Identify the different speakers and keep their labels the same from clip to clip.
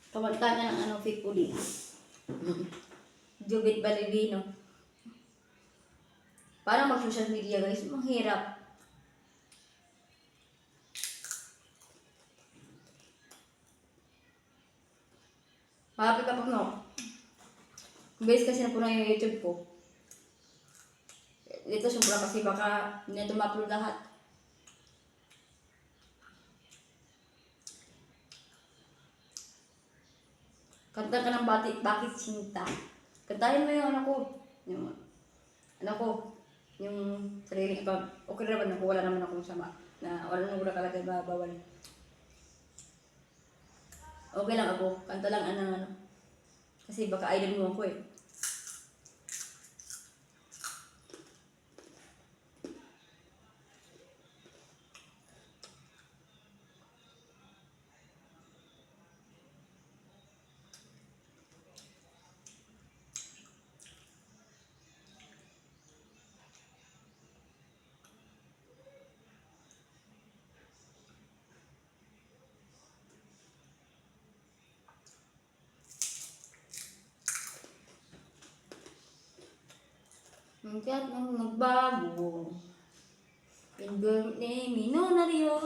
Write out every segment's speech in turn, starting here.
Speaker 1: Kumanta na ng ano, Fitbuli. Jubit Balibino. Parang mag-social media guys, mahirap. Happy ka pa no? Base kasi na po na yung YouTube ko. Dito sobra kasi baka hindi na tumapload lahat. Kanta ka ng bakit sinta. Kantahin mo yung ano ko. Yung ano ko. Yung sarili ko. Okay naman ako. Wala naman akong sama. Na wala naman kalagay bawal. Okay lang ako. Kanta lang ano. Kasi baka idol mo ako eh. Hanggat nang magbago. Yung ni Minonaryo.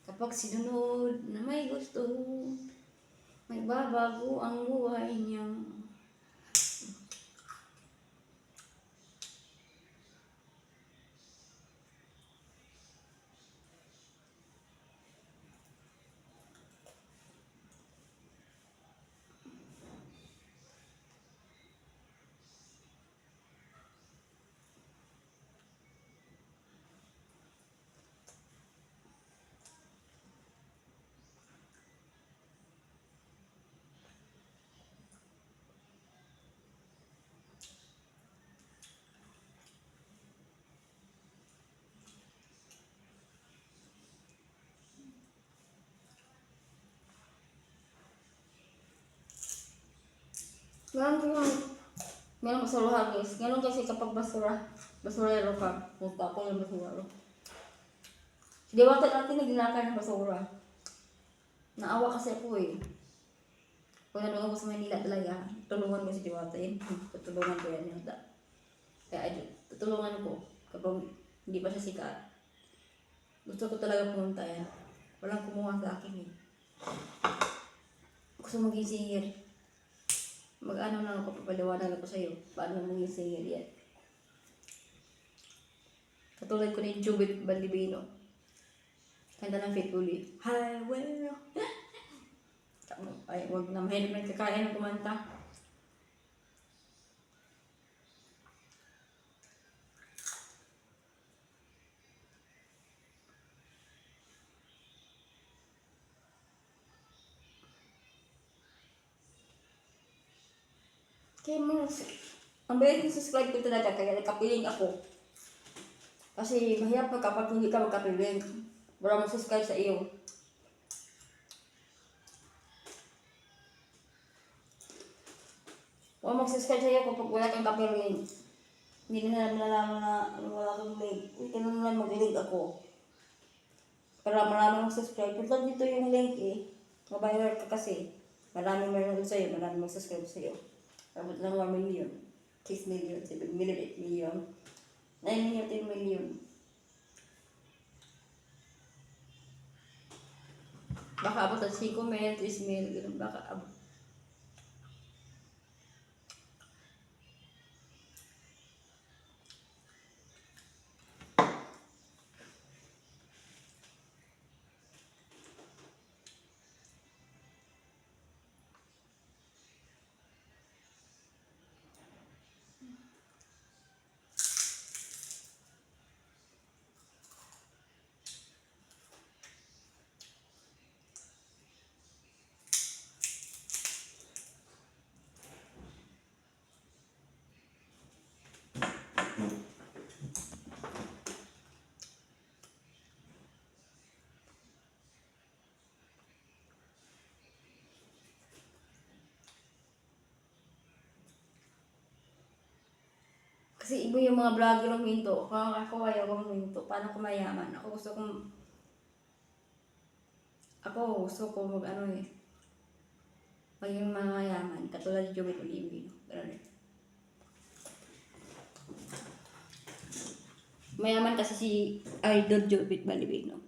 Speaker 1: Kapag sinunod na may gusto, may babago ang buhay niya. Meron basurahan guys. Ganun kasi kapag basurero ka, punta ako yung basurero. Di ba natin naginakay ng basura? Naawa kasi ako eh. Kung nanonood ko sa Manila talaga, tulungan ko si Diwata yun. Tutulungan ko yan yun. Kaya tutulungan ko kapag hindi pa siya sikat. Gusto ko talaga pumunta yan. Walang kumuha sa akin eh. Gusto maging singer. Mag-ano lang ako, papaliwanag ako sa'yo. Paano maging singer yan. Katulad ko ni Jubit Balibino. Kanta ng Fitbuli. Highway. Ay, huwag na. Mahirap na kakain ng kumanta. Kaya mo, ang bayad ng subscribe ko talaga, kaya nagkapiling ako. Kasi mahirap na kapag hindi ka magkapiling. Wala mong subscribe sa iyo. Wala mag-subscribe sa iyo kapag wala kang kapiling. Hindi na nalaman na wala kang link. Hindi na naman mag-link ako. Para marami mag-subscribe. Punta dito yung link eh. Mabayar ka kasi. Marami meron sa'yo, marami mag-subscribe sa'yo. Abot lang 1 million, 6 million, 7 million, 8 million, 9 million, 10 million. Baka abot ng 5 million, 3 million, baka abot. Kasi iba yung mga vlogger ng minto. Ako ayaw kong minto. Paano ko mayaman? Ako gusto ko mag ano eh. Paging mga mayaman, katulad ni Jobit Olimbino. Ganun rin. Mayaman kasi si Idol Jobit Balibino.